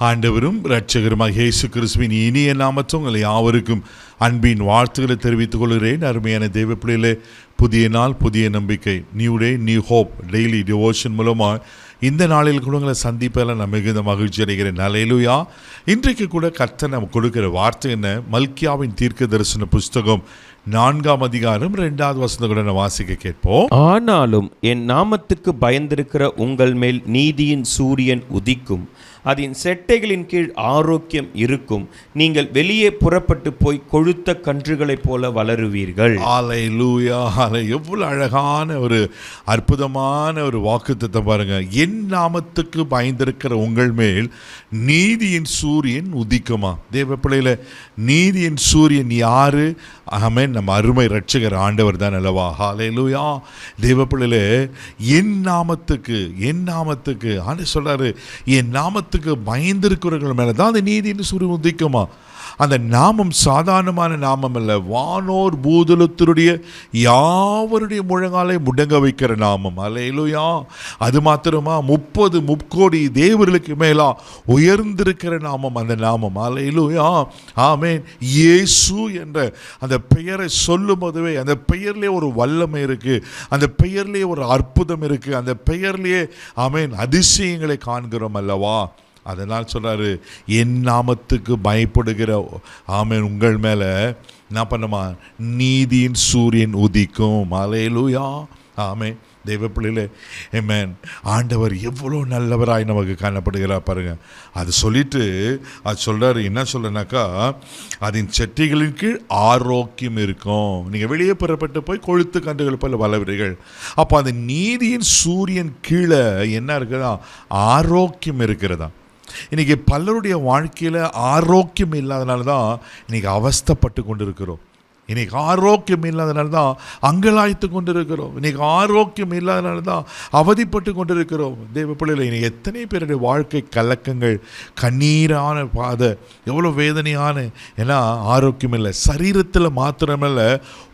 ஆண்டவரும் இரட்சகருமாகிய இயேசு கிறிஸ்துவின் இனிய நாமத்தில் உங்களை யாவருக்கும் அன்பின் வாழ்த்துக்களை தெரிவித்துக் கொள்கிறேன். அருமையான தேவ பிள்ளைகளே, புதிய நாள் புதிய நம்பிக்கை, new day new hope daily devotion மூலமாக இந்த நாளில் கூட உங்களை சந்திப்பதில் நான் மிகுந்த மகிழ்ச்சி அடைகிறேன். அல்லேலூயா. இன்றைக்கு கூட கர்த்தர் நமக்கு கொடுக்கிற வார்த்தை என்ன? மல்கியாவின் தீர்க்க தரிசன புஸ்தகம் 4ஆம் அதிகாரம் 2வது வசனத்தை கூட வாசிக்க கேட்போம். ஆனாலும் என் நாமத்துக்கு பயந்திருக்கிற உங்கள் மேல் நீதியின் சூரியன் உதிக்கும், அதன் செட்டைகளின் கீழ் ஆரோக்கியம் இருக்கும், நீங்கள் வெளியே புறப்பட்டு போய் கொழுத்த கன்றுகளைப் போல வளருவீர்கள். அல்லேலூயா. எவ்வளவு அழகான ஒரு அற்புதமான ஒரு வாக்குத்தத்தத்தை பாருங்க. என் நாமத்துக்கு பயந்திருக்கிற உங்கள் மேல் நீதியின் சூரியன் உதிக்குமா? தேவ பிள்ளையில நீதியின் சூரியன் யாரு? ஆமென். நம்ம அருமை இரட்சகர் ஆண்டவர் தான் அல்லவா? ஹல்லேலூயா. தேவ பிள்ளையில என் நாமத்துக்கு ஆண்டவர் சொல்றாரு, என் நாமத்துக்கு பயந்திருக்கிறவர்கள் மேல தான் அந்த நீதியின் சூரியன் உதிக்குமா. அந்த நாமம் சாதாரணமான நாமம் அல்ல. வானோர் பூதலத்தினுடைய யாவருடைய முழங்காலை முடங்க வைக்கிற நாமம். அல்லேலூயா. அது மாத்திரமா 30 முக்கோடி தேவர்களுக்கு மேலா உயர்ந்திருக்கிற நாமம் அந்த நாமம். அல்லேலூயா. ஆமென். இயேசு என்ற அந்த பெயரை சொல்லும் போதுவே அந்த பெயர்லேயே ஒரு வல்லமை இருக்கு, அந்த பெயர்லேயே ஒரு அற்புதம் இருக்கு, அந்த பெயர்லேயே ஆமென் அதிசயங்களை காண்கிறோம் அல்லவா. அதனால் சொல்கிறாரு, என் நாமத்துக்கு பயப்படுகிற ஆமென் உங்கள் மேலே என்ன பண்ணுமா? நீதியின் சூரியன் உதிக்கும். அல்லேலூயா. ஆமென். தெய்வ பிள்ளைகளே, ஆமென். ஆண்டவர் எவ்வளோ நல்லவராய் நமக்கு காணப்படுகிறார் பாருங்க. அது சொல்லிட்டு அது சொல்கிறாரு, என்ன சொல்றனாக்கா, அதன் செட்டிகளின் கீழ் ஆரோக்கியம் இருக்கும், நீங்கள் வெளியே புறப்பட்டு போய் கொழுத்து கன்றுகள் போல வளர்வீர்கள். அப்போ அந்த நீதியின் சூரியன் கீழே என்ன இருக்குதா? ஆரோக்கியம் இருக்கிறதா. இன்றைக்கி பலருடைய வாழ்க்கையில் ஆரோக்கியம் இல்லாதனால தான் இன்றைக்கி அவஸ்தைப்பட்டு கொண்டு இருக்கிறோம். இன்றைக்கி ஆரோக்கியம் இல்லாதனால தான் அங்கலாய்த்து கொண்டு இருக்கிறோம். இன்றைக்கி ஆரோக்கியம் இல்லாதனால தான் அவதிப்பட்டு கொண்டு இருக்கிறோம். தேவ பிள்ளைகளை, இன்றைக்கி எத்தனை பேருடைய வாழ்க்கை கலக்கங்கள், கண்ணீரான பாதை, எவ்வளோ வேதனையான. ஏன்னா ஆரோக்கியம் இல்லை. சரீரத்தில் மாத்திரமில்ல,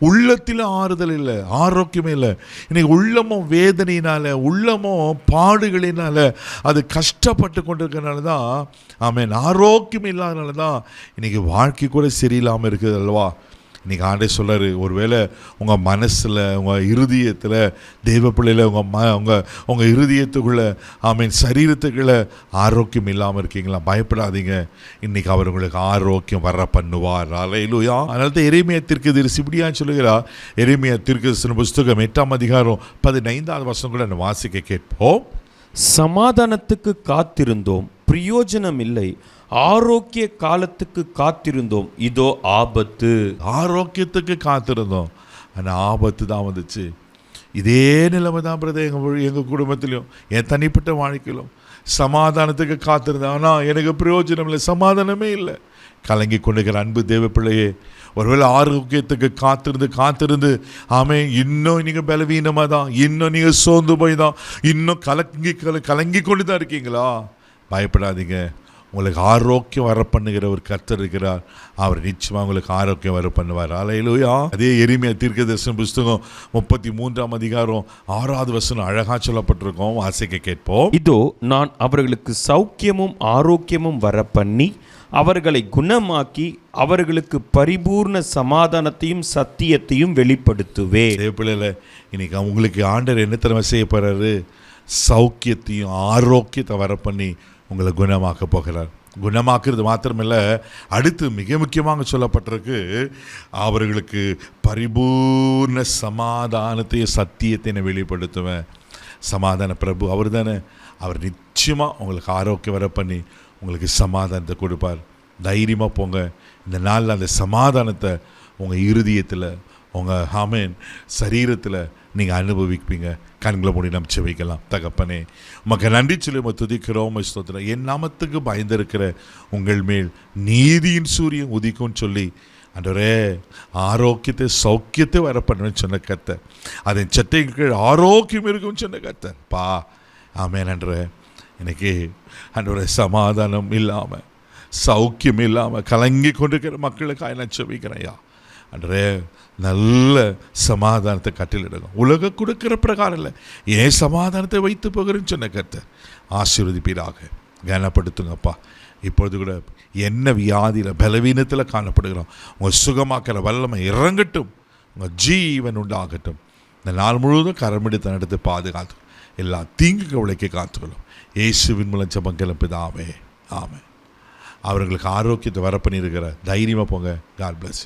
உள்ளத்தில் ஆறுதல் இல்லை, ஆரோக்கியமே இல்லை. இன்றைக்கி உள்ளமும் வேதனையினால், உள்ளமும் பாடுகளினால் அது கஷ்டப்பட்டு கொண்டு இருக்கிறனால தான் ஆமென் ஆரோக்கியம் இல்லாதனால தான் இன்றைக்கி வாழ்க்கை கூட சரியில்லாமல் இருக்குது அல்லவா. இன்றைக்கி ஆண்டே சொல்கிறாரு, ஒருவேளை உங்கள் மனசில், உங்கள் இருதயத்தில், தெய்வ பிள்ளையில், உங்கள் இருதயத்துக்குள்ளே ஆமென் சரீரத்துக்குள்ளே ஆரோக்கியம் இல்லாமல் இருக்கீங்களா? பயப்படாதீங்க. இன்றைக்கி அவர் உங்களுக்கு ஆரோக்கியம் வர பண்ணுவார். அல்லேலூயா. அதனால தான் எரேமியா தீர்க்கதரிசி இப்படியா சொல்லுகிறார். எரேமியா தீர்க்கதரிசன புஸ்தகம் 8ஆம் அதிகாரம் 15வது வசனம் கூட நான் வாசிக்க கேட்போம். சமாதானத்துக்கு காத்திருந்தோம், பிரயோஜனம் இல்லை, ஆரோக்கிய காலத்துக்கு காத்திருந்தோம், இதோ ஆபத்து. ஆரோக்கியத்துக்கு காத்திருந்தோம், ஆனால் ஆபத்து தான் வந்துச்சு. இதே நிலைமை தான் பிரதர் எங்கள் குடும்பத்திலையும் என் தனிப்பட்ட வாழ்க்கையிலும். சமாதானத்துக்கு காத்திருந்தேன், ஆனால் எனக்கு பிரயோஜனம் இல்லை, சமாதானமே இல்லை. கலங்கி கொண்டிருக்கிற அன்பு தேவ பிள்ளையே, ஒருவேளை ஆரோக்கியத்துக்கு காத்திருந்து ஆமென் இன்னும் நீங்கள் பலவீனமாக தான், இன்னும் நீங்கள் சோர்ந்து போய் தான், இன்னும் கலங்கி கொண்டு தான் இருக்கீங்களா? பயப்படாதீங்க. உங்களுக்கு ஆரோக்கியம் வர பண்ணுகிற ஒரு கர்த்தர் இருக்கிறார். அவர் நிச்சயமாக உங்களுக்கு ஆரோக்கியம் வர பண்ணுவார். அல்லேலூயா. அதே எரேமியா தீர்க்கதரிசன புஸ்தகம் 33ஆம் அதிகாரம் 6வது வசனம் அழகாக சொல்லப்பட்டிருக்கோம். வாசிக்க கேட்போம். இதோ நான் அவர்களுக்கு சௌக்கியமும் ஆரோக்கியமும் வர பண்ணி அவர்களை குணமாக்கி அவர்களுக்கு பரிபூர்ண சமாதானத்தையும் சத்தியத்தையும் வெளிப்படுத்துவேன். தேவப்பிள்ளைல, இன்னைக்கு உங்களுக்கு ஆண்டவர் என்ன திறமை செய்ய போறாரு? சௌக்கியத்தையும் ஆரோக்கியத்தை வர பண்ணி உங்களை குணமாக்க போகிறார். குணமாக்குறது மாத்திரமில்லை, அடுத்து மிக முக்கியமாக சொல்லப்பட்டிருக்கு, அவர்களுக்கு பரிபூர்ண சமாதானத்தையும் சத்தியத்தை வெளிப்படுத்துவேன். சமாதான பிரபு அவர் தானே. அவர் நிச்சயமாக உங்களுக்கு ஆரோக்கியம் வர பண்ணி உங்களுக்கு சமாதானத்தை கொடுப்பார். தைரியமாக போங்க. இந்த நாளில் அந்த சமாதானத்தை உங்கள் இருதயத்தில், உங்கள் ஆமென் சரீரத்தில் நீங்கள் அனுபவிப்பீங்க. கண்களை மூடி நம்பிச்சு வைக்கலாம். தகப்பனே, உமக்கு நன்றி சொல்லி துதிக்கிறோம். ஸ்தோத்திரம். என் நாமத்துக்கு பயந்திருக்கிற உங்கள் மேல் நீதியின் சூரியன் உதிக்கும்னு சொல்லி ஆண்டவரே ஆரோக்கியத்தை சௌக்கியத்தை வர பண்ணுவேன்னு சொன்ன கர்த்தர், அதன் சட்டைக்கு கீழ் ஆரோக்கியம் இருக்கும்னு சொன்ன கர்த்தர் பா. ஆமென். அன்றே இன்னைக்கு ஆண்டவரே சமாதானம் இல்லாமல், சௌக்கியம் இல்லாமல் கலங்கி கொண்டிருக்கிற மக்களுக்காக நான் செபிக்கிறேன். ஐயா அன்றே நல்ல சமாதானத்தை கட்டிலிடுங்க. உலக கொடுக்கிற பிரகாரம் இல்லை, ஏன் சமாதானத்தை வைத்து போகிறேன்னு சொன்ன கர்த்தர் ஆசீர்வதிப்பீராக. கனப்படுத்துங்கப்பா. இப்பொழுது கூட என்ன வியாதியில் பலவீனத்தில் காணப்படுகிறோம், உங்கள் சுகமாக்கிற வல்லமை இறங்கட்டும், உங்கள் ஜீவன் உண்டாகட்டும். இந்த நாள் முழுவதும் கரமெடுத்து நடத்தி பாதுகாத்து எல்லா தீங்குக்கு உழைக்க காத்துக்கொள்ளும். இயேசுவின் மூலம் ஜெபங்கள் பிதாவே, ஆமென். அவர்களுக்கு ஆரோக்கியத்தை வர பண்ணியிருக்கிற தைரியமாக போங்க. God plus.